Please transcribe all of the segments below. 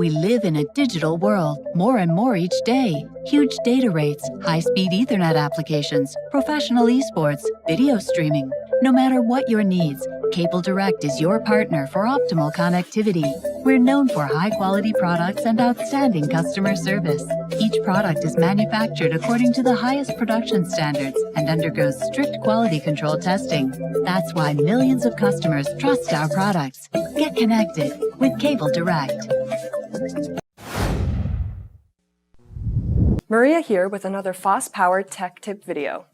We live in a digital world, more and more each day. Huge data rates, high-speed Ethernet applications, professional esports, video streaming. No matter what your needs, KabelDirekt is your partner for optimal connectivity. We're known for high-quality products and outstanding customer service. Each product is manufactured according to the highest production standards and undergoes strict quality control testing. That's why millions of customers trust our products. Get connected with KabelDirekt. Maria here with another FosPower tech tip video.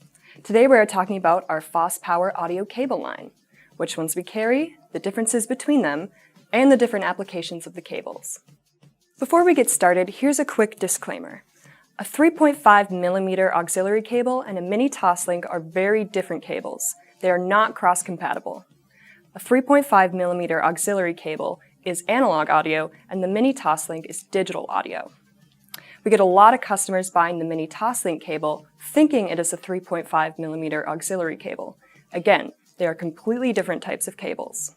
Today we are talking about our FosPower audio cable line, which ones we carry, the differences between them, and the different applications of the cables. Before we get started, here's a quick disclaimer. A 3.5mm auxiliary cable and a mini toslink are very different cables. They are not cross-compatible. A 3.5mm auxiliary cable is analog audio and the mini toslink is digital audio. We get a lot of customers buying the mini toslink cable thinking it is a 3.5mm auxiliary cable. Again, they are completely different types of cables.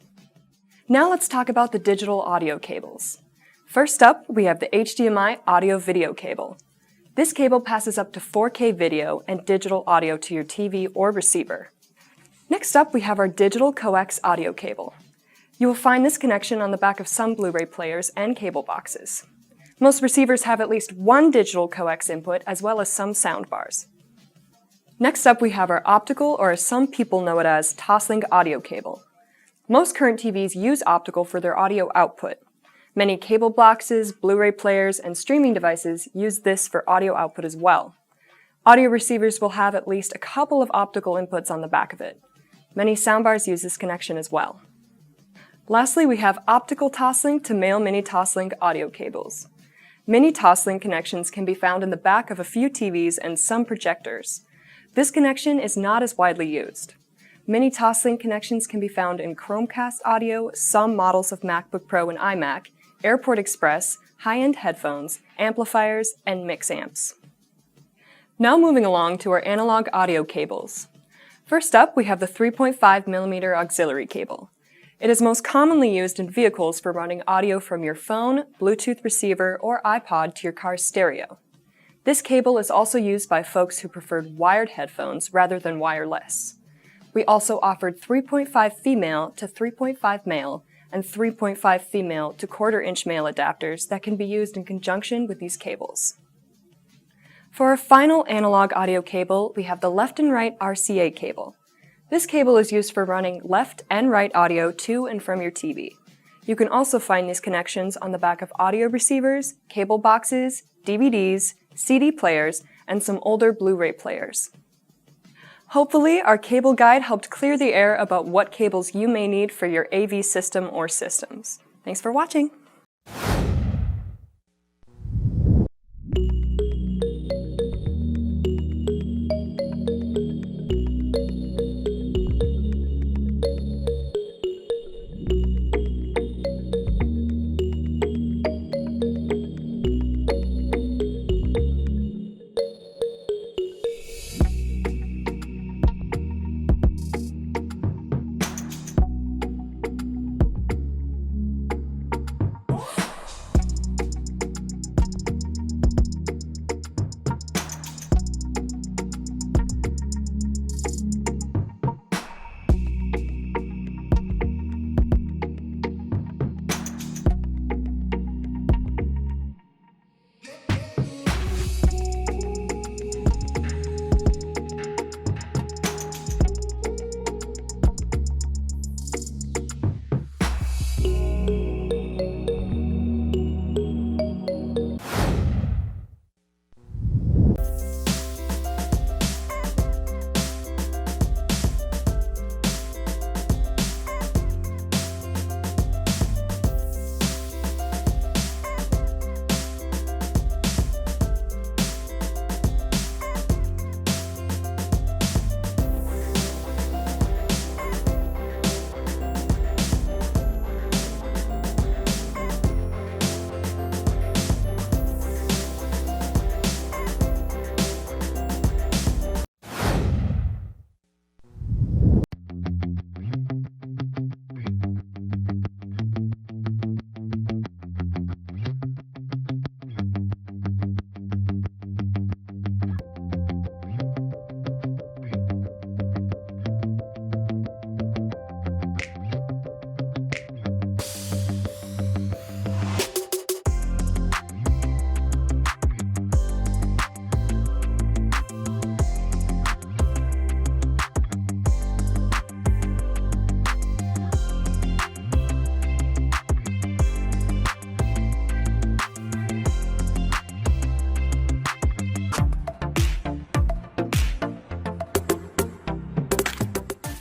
Now let's talk about the digital audio cables. First up, we have the HDMI audio-video cable. This cable passes up to 4K video and digital audio to your TV or receiver. Next up, we have our digital coax audio cable. You will find this connection on the back of some Blu-ray players and cable boxes. Most receivers have at least one digital coax input as well as some sound bars. Next up, we have our optical, or as some people know it as, toslink audio cable. Most current TVs use optical for their audio output. Many cable boxes, Blu-ray players, and streaming devices use this for audio output as well. Audio receivers will have at least a couple of optical inputs on the back of it. Many soundbars use this connection as well. Lastly, we have optical toslink to male mini toslink audio cables. Mini toslink connections can be found in the back of a few TVs and some projectors. This connection is not as widely used. Mini toslink connections can be found in Chromecast audio, some models of MacBook Pro and iMac, Airport Express, high-end headphones, amplifiers, and mix amps. Now moving along to our analog audio cables. First up, we have the 3.5mm auxiliary cable. It is most commonly used in vehicles for running audio from your phone, Bluetooth receiver, or iPod to your car's stereo. This cable is also used by folks who preferred wired headphones rather than wireless. We also offered 3.5 female to 3.5 male and 3.5 female to 1/4-inch male adapters that can be used in conjunction with these cables. For our final analog audio cable, we have the left and right RCA cable. This cable is used for running left and right audio to and from your TV. You can also find these connections on the back of audio receivers, cable boxes, DVDs, CD players, and some older Blu-ray players. Hopefully, our cable guide helped clear the air about what cables you may need for your AV system or systems. Thanks for watching!